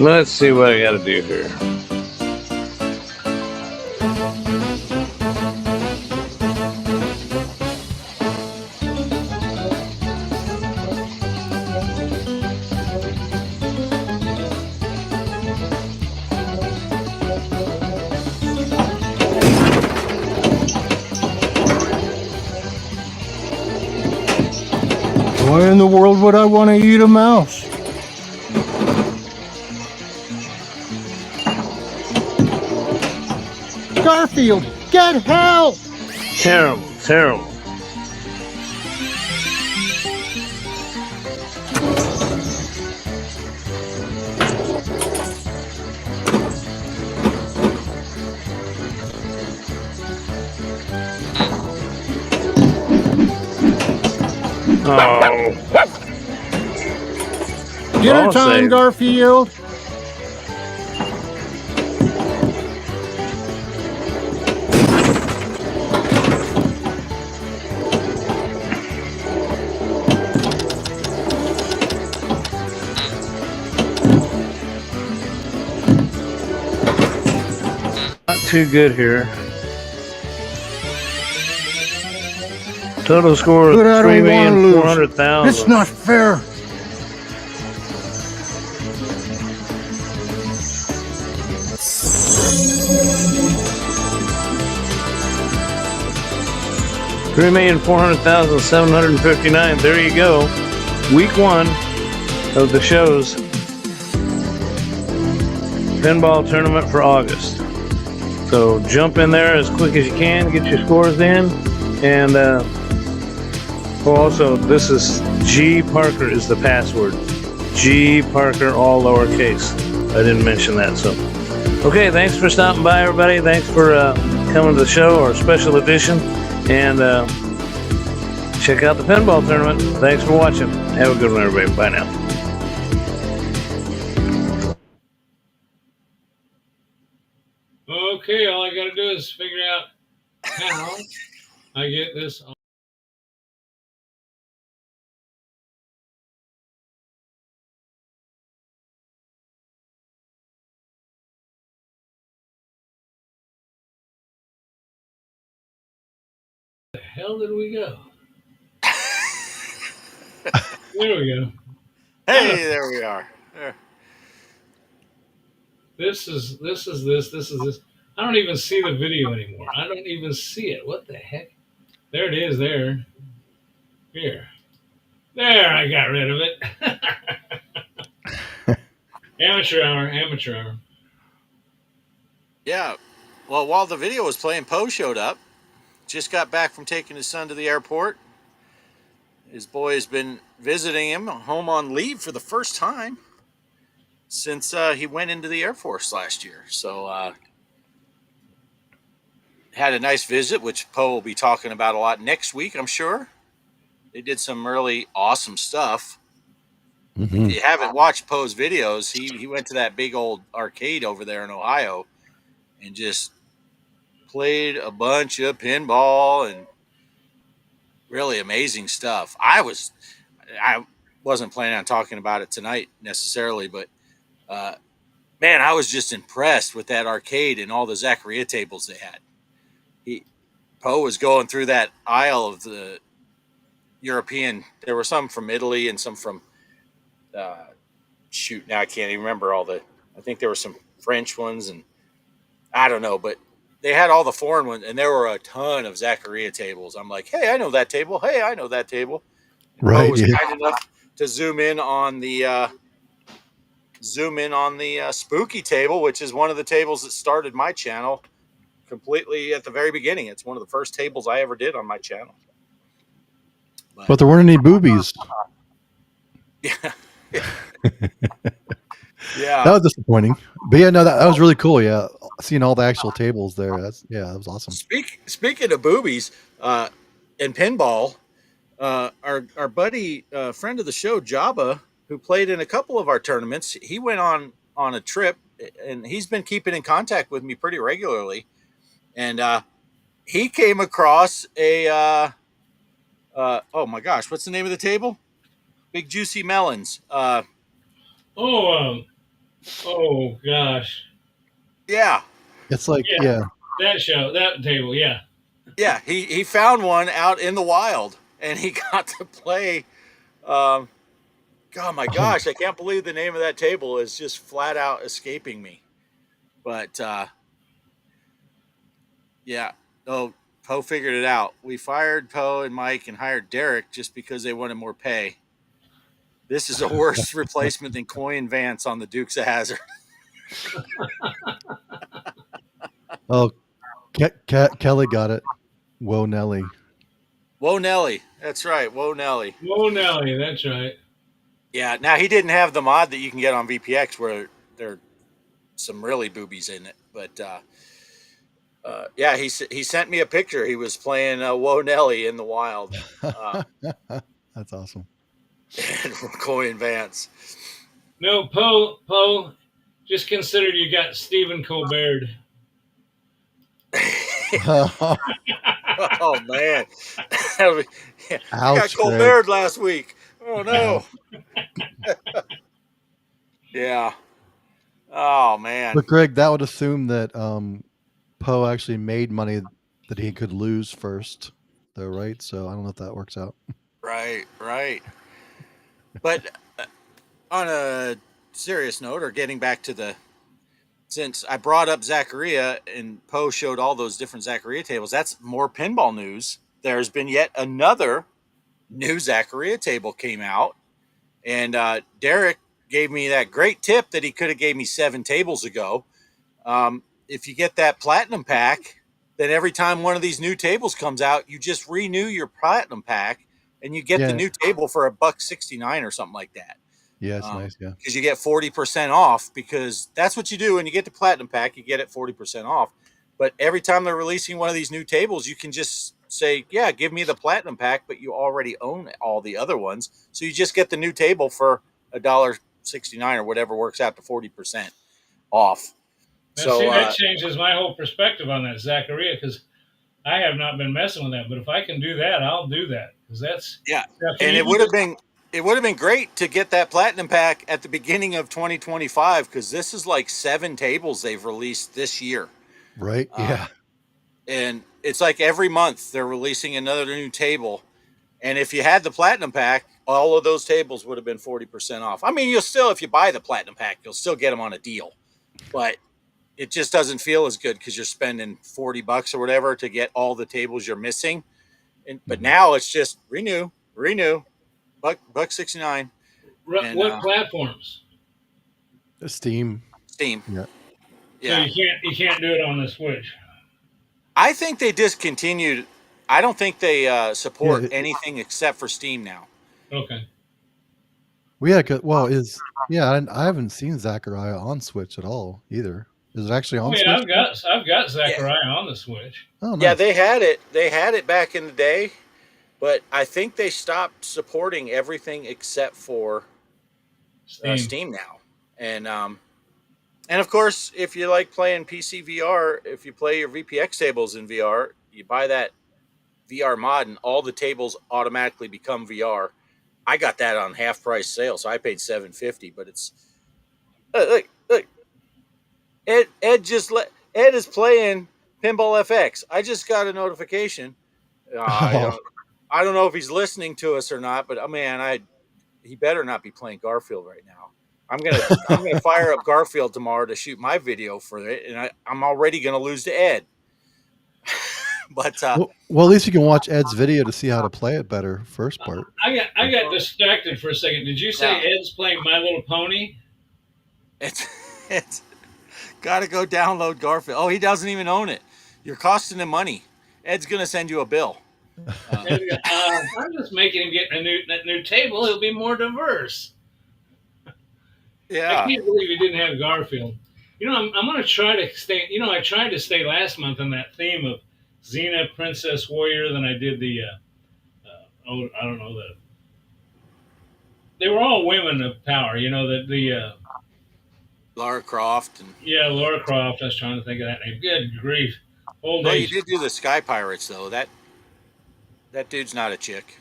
Let's see what I gotta do here. Why in the world would I want to eat a mouse? Garfield, get help! Terrible, terrible. Oh. Dinner Ball time, save. Garfield. Not too good here. Total score But I of don't want to lose. 3,400,000. It's not fair. $3,400,759. There you go. Week 1 of the show's pinball tournament for August. So jump in there as quick as you can, get your scores in, and also this is G.Parker is the password. G.Parker, all lowercase. I didn't mention that. So okay, thanks for stopping by, everybody. Thanks for coming to the show, our special edition, and check out the pinball tournament. Thanks for watching. Have a good one, everybody. Bye now. Okay, all I got to do is figure out how I get this on. Where the hell did we go? There we go. Hey, there we are. There. This is this. I don't even see the video anymore. I don't even see it. What the heck? There it is. There. Here. There. I got rid of it. Amateur hour. Amateur hour. Yeah. Well, while the video was playing, Poe showed up. Just got back from taking his son to the airport. His boy has been visiting him home on leave for the first time since he went into the Air Force last year. So had a nice visit, which Poe will be talking about a lot next week, I'm sure. They did some really awesome stuff. Mm-hmm. If you haven't watched Poe's videos, he went to that big old arcade over there in Ohio and just played a bunch of pinball and really amazing stuff. I wasn't planning on talking about it tonight necessarily, but man, I was just impressed with that arcade and all the Zaccaria tables they had. Poe was going through that aisle of the European. There were some from Italy and some from now I can't even remember all the. I think there were some French ones and I don't know, but they had all the foreign ones, and there were a ton of Zaccaria tables. I'm like, hey, I know that table. Hey, I know that table. And Right. Poe was kind enough to zoom in on the spooky table, which is one of the tables that started my channel completely at the very beginning. It's one of the first tables I ever did on my channel. But there weren't any boobies. Yeah. Yeah. That was disappointing. But yeah, no, that was really cool. Yeah. Seeing all the actual tables there. That was awesome. Speaking of boobies and pinball, our buddy, friend of the show, Jabba, who played in a couple of our tournaments, he went on a trip, and he's been keeping in contact with me pretty regularly. And he came across a oh my gosh, what's the name of the table? Big Juicy Melons. Oh gosh. Yeah. It's like yeah. That table, yeah. Yeah, he found one out in the wild, and he got to play. God, my gosh, I can't believe the name of that table is just flat out escaping me. But yeah, Poe figured it out. We fired Poe and Mike and hired Derek just because they wanted more pay. This is a worse replacement than Coy and Vance on the Dukes of Hazzard. Oh, Kelly got it. Whoa, Nelly. Whoa, Nelly. That's right. Whoa, Nelly. Whoa, Nelly. That's right. Yeah. Now, he didn't have the mod that you can get on VPX where there are some really boobies in it. But yeah, he sent me a picture. He was playing Whoa, Nelly in the wild. That's awesome. Coy and Vance. No, Poe, just consider you got Stephen Colbert. Oh man. Yeah, I got Ouch, Colbert last week. Oh no. Yeah. Oh man. But Greg, that would assume that Poe actually made money that he could lose first, though, right? So I don't know if that works out. Right. But on a serious note, or getting back to since I brought up Zaccaria and Poe showed all those different Zaccaria tables, that's more pinball news. There's been yet another new Zaccaria table came out, and Derek gave me that great tip that he could have gave me 7 tables ago. If you get that platinum pack, then every time one of these new tables comes out, you just renew your platinum pack, and you get the new table for $1.69 or something like that. Yeah, it's nice. Yeah, because you get 40% off, because that's what you do when you get the platinum pack. You get it 40% off. But every time they're releasing one of these new tables, you can just say, yeah, give me the platinum pack, but you already own all the other ones. So you just get the new table for $1.69 or whatever works out to 40% off. Now, see, So that changes my whole perspective on that Zaccaria, because I have not been messing with that. But if I can do that, I'll do that, because that's yeah, now, can and you do it would have been great to get that platinum pack at the beginning of 2025 because this is like 7 tables they've released this year. Right? Yeah. And it's like every month they're releasing another new table. And if you had the platinum pack, all of those tables would have been 40% off. I mean, you'll still, if you buy the platinum pack, you'll still get them on a deal, but it just doesn't feel as good because you're spending $40 or whatever to get all the tables you're missing. But now it's just renew, buck 69, and what platforms? Steam. Steam. Yeah. So Yeah, you can't do it on the Switch. I think they discontinued. I don't think they support Yeah. anything except for Steam now. Okay. Well, yeah. Well, yeah. I haven't seen Zachariah on Switch at all either. Is it actually Oh on yeah, Switch? I've got Yeah, Zaccaria on the Switch. Oh, yeah, nice. they had it. They had it back in the day, but I think they stopped supporting everything except for Steam. Steam now. And of course, if you like playing PC VR, if you play your VPX tables in VR, you buy that VR mod, and all the tables automatically become VR. I got that on half price sale, so I paid $750. But it's look, Ed is playing Pinball FX. I just got a notification. Oh, I don't know if he's listening to us or not, but he better not be playing Garfield right now. I'm gonna fire up Garfield tomorrow to shoot my video for it, and I'm already gonna lose to Ed. But well, at least you can watch Ed's video to see how to play it better. First part. I got distracted for a second. Did you say yeah, Ed's playing My Little Pony? it's got to go download Garfield. Oh, he doesn't even own it. You're costing him money. Ed's gonna send you a bill. I'm just making him get a new table. He'll be more diverse. I Yeah, can't believe he didn't have Garfield. I'm going to try to stay. I tried to stay last month on that theme of Xena, Princess Warrior. Then I did the I don't know, they were all women of power. Lara Croft and Laura Croft. I was trying to think of that name. Good grief, old well, you age. did do the Sky Pirates though. That dude's not a chick.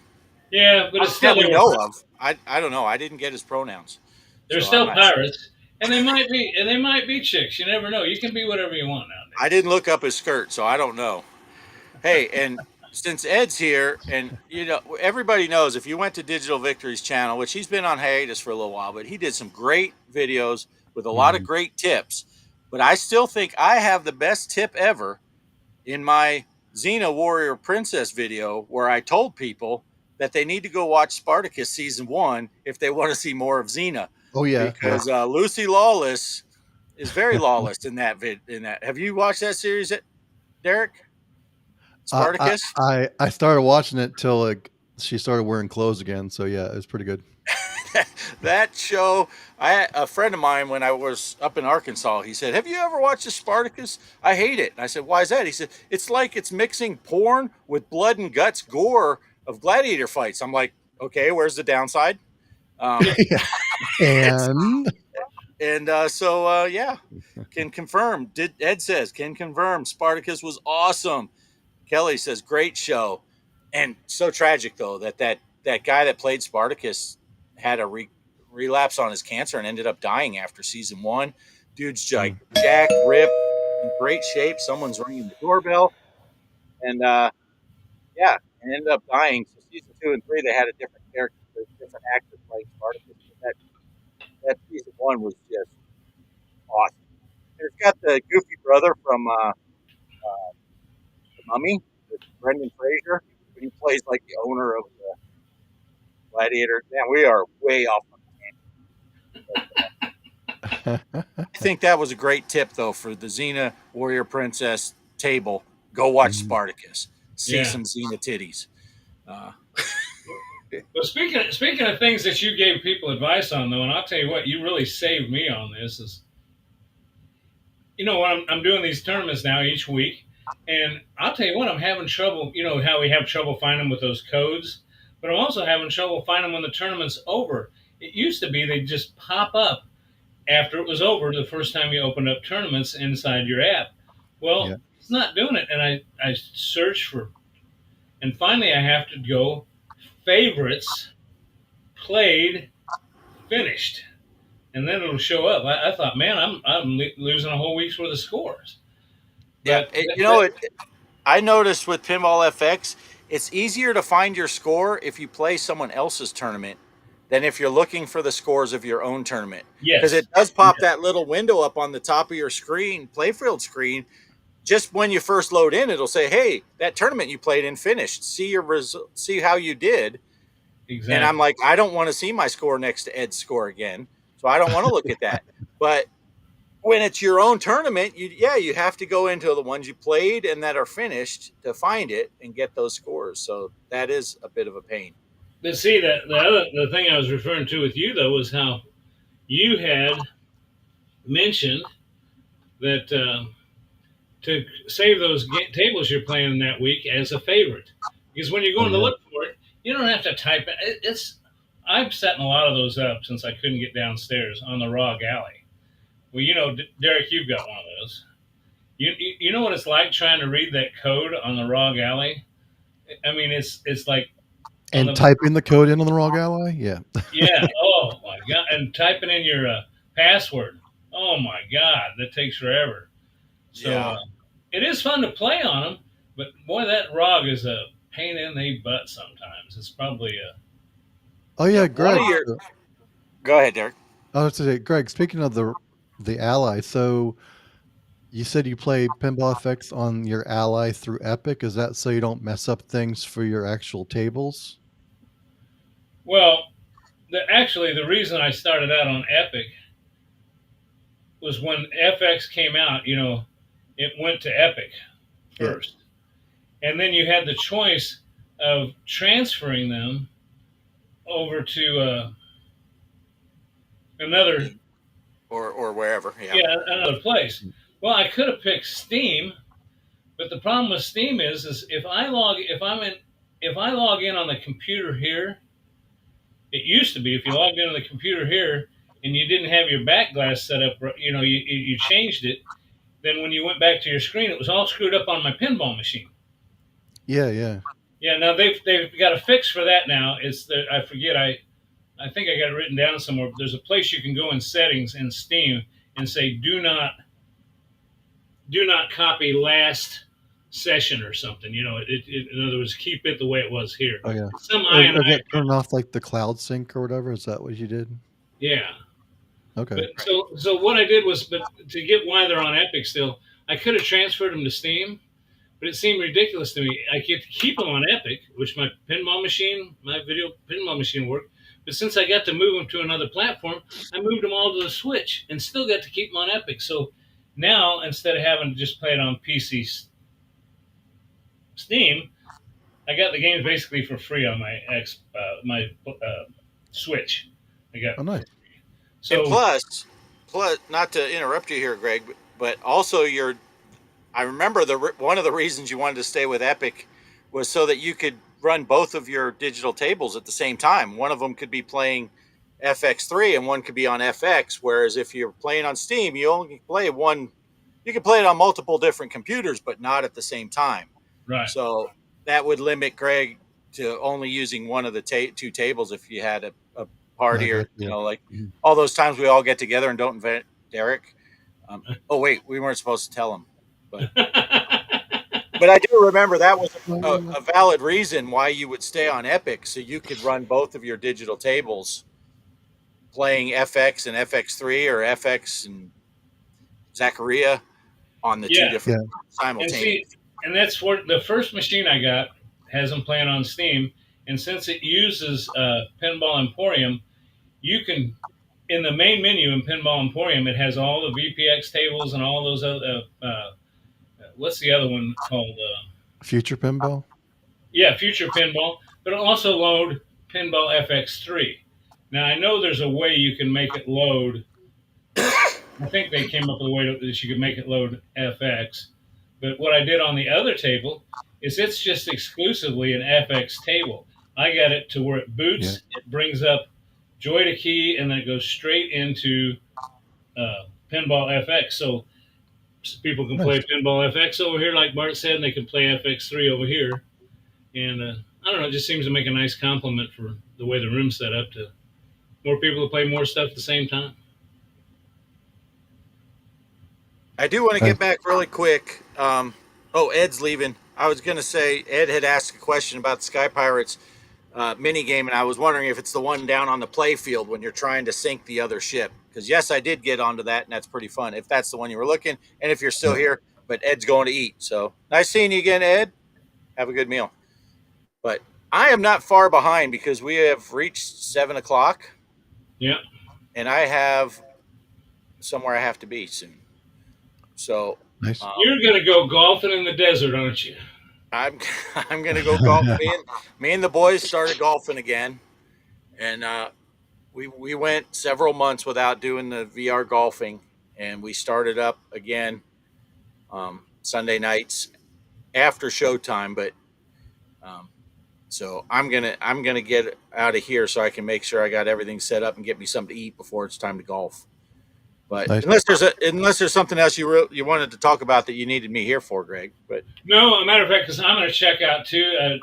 Yeah, but it's still That we know of. I don't know. I didn't get his pronouns, they're so I'm still not sure. pirates, and they might be chicks. You never know. You can be whatever you want nowadays. I didn't look up his skirt, so I don't know. Hey, and since Ed's here, and everybody knows if you went to Digital Victory's channel, which he's been on hiatus for a little while, but he did some great videos with a lot of great tips. But I still think I have the best tip ever in my Xena Warrior Princess video, where I told people that they need to go watch Spartacus season 1 if they want to see more of Xena, Oh yeah. because Lucy Lawless is very lawless in that In that, have you watched that series, Derek? Spartacus. I started watching it till like she started wearing clothes again. So yeah, it was pretty good. That show, a friend of mine when I was up in Arkansas, he said, "Have you ever watched the Spartacus? I hate it." And I said, "Why is that?" He said, "It's like it's mixing porn with blood and guts gore of gladiator fights." I'm like, "Okay, where's the downside?" Yeah. And Yeah, can confirm. Ed says can confirm Spartacus was awesome. Kelly says great show, and so tragic though that guy that played Spartacus had a relapse on his cancer and ended up dying after season 1. Dude's like jacked, ripped, in great shape. Someone's ringing the doorbell, and and ended up dying. So season 2 and 3 they had a different character, different actor playing Spartacus. But that season 1 was just awesome. And it's got the goofy brother from The Mummy, with Brendan Fraser, but he plays like the owner of the Gladiator. Man, we are way off on the tangent. I think that was a great tip, though, for the Xena Warrior Princess table. Go watch Spartacus. See some Xena titties. Well, speaking of things that you gave people advice on, though, and I'll tell you what, you really saved me on this. Is you know what? I'm doing these tournaments now each week, and I'll tell you what, I'm having trouble. You know how we have trouble finding with those codes, but I'm also having trouble finding when the tournament's over. It used to be they'd just pop up after it was over the first time you opened up tournaments inside your app. Yeah. Well, it's not doing it, and I search for, and finally I have to go favorites played finished, and then it'll show up. I thought, man, I'm losing a whole week's worth of scores. Yeah, But I noticed with Pinball FX, it's easier to find your score if you play someone else's tournament than if you're looking for the scores of your own tournament. Because yes, it does pop that little window up on the top of your screen, playfield screen. Just when you first load in, it'll say, "Hey, that tournament you played in finished. See your see how you did." And I'm exactly. like, I don't want to see my score next to Ed's score again, so I don't want to look at that. But when it's your own tournament, you have to go into the ones you played and that are finished to find it and get those scores. So that is a bit of a pain. But see, the thing I was referring to with you though was how you had mentioned that to save those tables you're playing that week as a favorite, because when you're Oh going to yeah. look for it, you don't have to type it. It's I'm setting a lot of those up since I couldn't get downstairs on the Raw Galley. Well, you know, Derek, you've got one of those. You know what it's like trying to read that code on the Raw Galley. I mean, it's like on And the typing the code in on the wrong ally? Yeah. yeah. Oh my god! And typing in your password. Oh my god, that takes forever. So Yeah. it is fun to play on them, but boy, that ROG is a pain in the butt sometimes. It's probably a Oh Yeah. yeah, One Greg. of your Go ahead, Derek. I was to say, Greg. Speaking of the ally, so you said you play Pinball FX on your ally through Epic. Is that so you don't mess up things for your actual tables? well. Actually, the reason I started out on Epic was when FX came out. You know, it went to Epic Yeah. first, and then you had the choice of transferring them over to another, Steam or wherever. Yeah. yeah, another place. Well, I could have picked Steam, but the problem with Steam is if I log in on the computer here, it used to be if you logged in on the computer here and you didn't have your back glass set up, you know, you changed it. Then when you went back to your screen, it was all screwed up on my pinball machine. Yeah. Yeah. Yeah, now they've got a fix for that now. It's the I forget I think I got it written down somewhere. But there's a place you can go in settings in Steam and say do not copy last session or something. You know, in other words, keep it the way it was here. Oh yeah. Some I and Or I, get turned off like the cloud sync or whatever. Is that what you did? yeah. Okay. But so what I did was, but to get why they're on Epic still, I could have transferred them to Steam, but it seemed ridiculous to me. I get to keep them on Epic, which my video pinball machine worked. But since I got to move them to another platform, I moved them all to the Switch and still got to keep them on Epic. So now instead of having to just play it on PC Steam, I got the games basically for free on my Switch. I got Oh nice. And so plus, not to interrupt you here, Greg, but also I remember one of the reasons you wanted to stay with Epic was so that you could run both of your digital tables at the same time. One of them could be playing FX3 and one could be on FX. Whereas if you're playing on Steam, you only play one. You can play it on multiple different computers, but not at the same time. right. So that would limit Greg to only using one of the two tables if you had a I party, or get you. like Mhm. all those times we all get together and don't invite Derek. Oh wait, we weren't supposed to tell him, but I do remember that was a valid reason why you would stay on Epic, so you could run both of your digital tables, playing FX and FX3 or FX and Zacharia on the two Yeah, different and see, simultaneous. and that's what the first machine I got has them playing on Steam, and since it uses Pinball Emporium, you can in the main menu in Pinball Emporium, it has all the VPX tables and all those other. What's the other one called? Future pinball. Yeah, Future Pinball, but it'll also load Pinball FX3. Now I know there's a way you can make it load I think they came up with a way that you could make it load FX. But what I did on the other table is it's just exclusively an FX table. I got it to where it boots, it brings up Joy to Key, and then it goes straight into Pinball FX. So people can play Pinball FX over here, like Bart said, and they can play FX3 over here. And I don't know, it just seems to make a nice compliment for the way the room's set up to more people to play more stuff at the same time. I do want to get back really quick. Ed's leaving. I was going to say Ed had asked a question about the Sky Pirates mini game, and I was wondering if it's the one down on the play field when you're trying to sink the other ship. Because yes, I did get onto that, and that's pretty fun. If that's the one you were looking, and if you're still here, but Ed's going to eat. So nice seeing you again, Ed. Have a good meal. But I am not far behind because we have reached 7 o'clock. Yeah. And I have somewhere I have to be soon. So nice. You're going to go golfing in the desert, aren't you? I'm going to go golf. Me and the boys started golfing again, and we went several months without doing the VR golfing, and we started up again Sunday nights after showtime. But so I'm gonna get out of here so I can make sure I got everything set up and get me something to eat before it's time to golf. But nice. unless there's something else you wanted to talk about that you needed me here for, Greg. But no, as a matter of fact, because I'm going to check out too.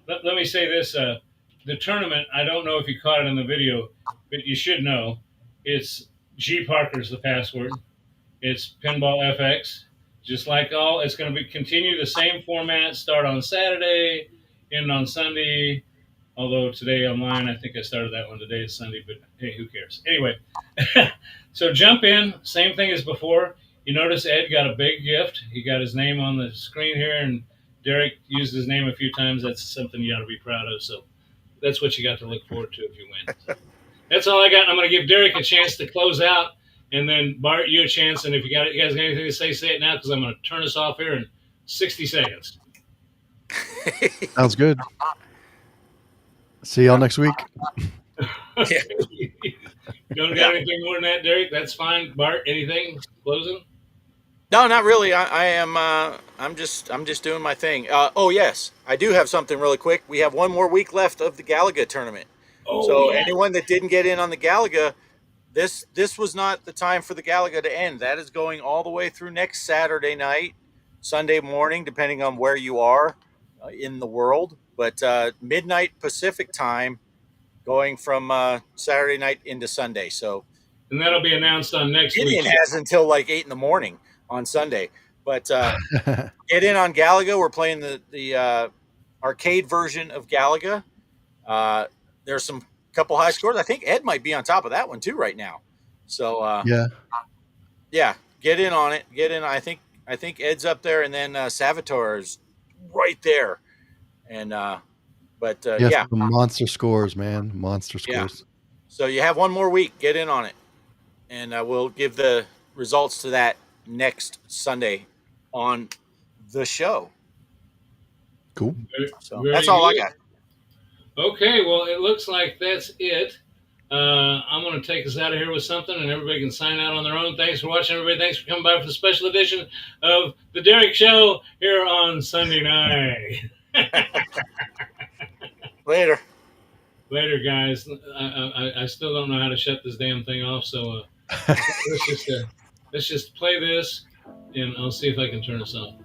Let me say this: the tournament. I don't know if you caught it in the video, but you should know. It's G.Parkers the password. It's Pinball FX. Just like all, it's going to continue the same format. Start on Saturday, end on Sunday. Although today online, I think I started that one today. It's Sunday, but hey, who cares? Anyway, so jump in. Same thing as before. You notice Ed got a big gift. He got his name on the screen here, and Derek used his name a few times. That's something you got to be proud of. So that's what you got to look forward to if you win. So that's all I got. I'm going to give Derek a chance to close out, and then Bart, you a chance. And if you guys got anything to say it now, because I'm going to turn us off here in 60 seconds. Sounds good. See y'all next week. You don't got anything more than that, Derek? That's fine. Bart, anything closing? No, not really. I'm just doing my thing. Yes, I do have something really quick. We have one more week left of the Galaga tournament. Anyone that didn't get in on the Galaga, this was not the time for the Galaga to end. That is going all the way through next Saturday night, Sunday morning, depending on where you are in the world. But midnight Pacific time, going from Saturday night into Sunday. So, and that'll be announced on next week. Gideon has until like 8 a.m. on Sunday. But get in on Galaga. We're playing the arcade version of Galaga. There's some couple high scores. I think Ed might be on top of that one too right now. So yeah, get in on it. Get in. I think Ed's up there, and then Salvatore is right there. And the monster scores, man, monster scores. Yeah. So you have one more week. Get in on it, and we'll give the results to that next Sunday on the show. Cool. So that's all I got. Okay, well, it looks like that's it. I'm going to take us out of here with something, and everybody can sign out on their own. Thanks for watching, everybody. Thanks for coming by for the special edition of the Derek Show here on Sunday night. Later, guys. I still don't know how to shut this damn thing off, so let's just play this, and I'll see if I can turn this on.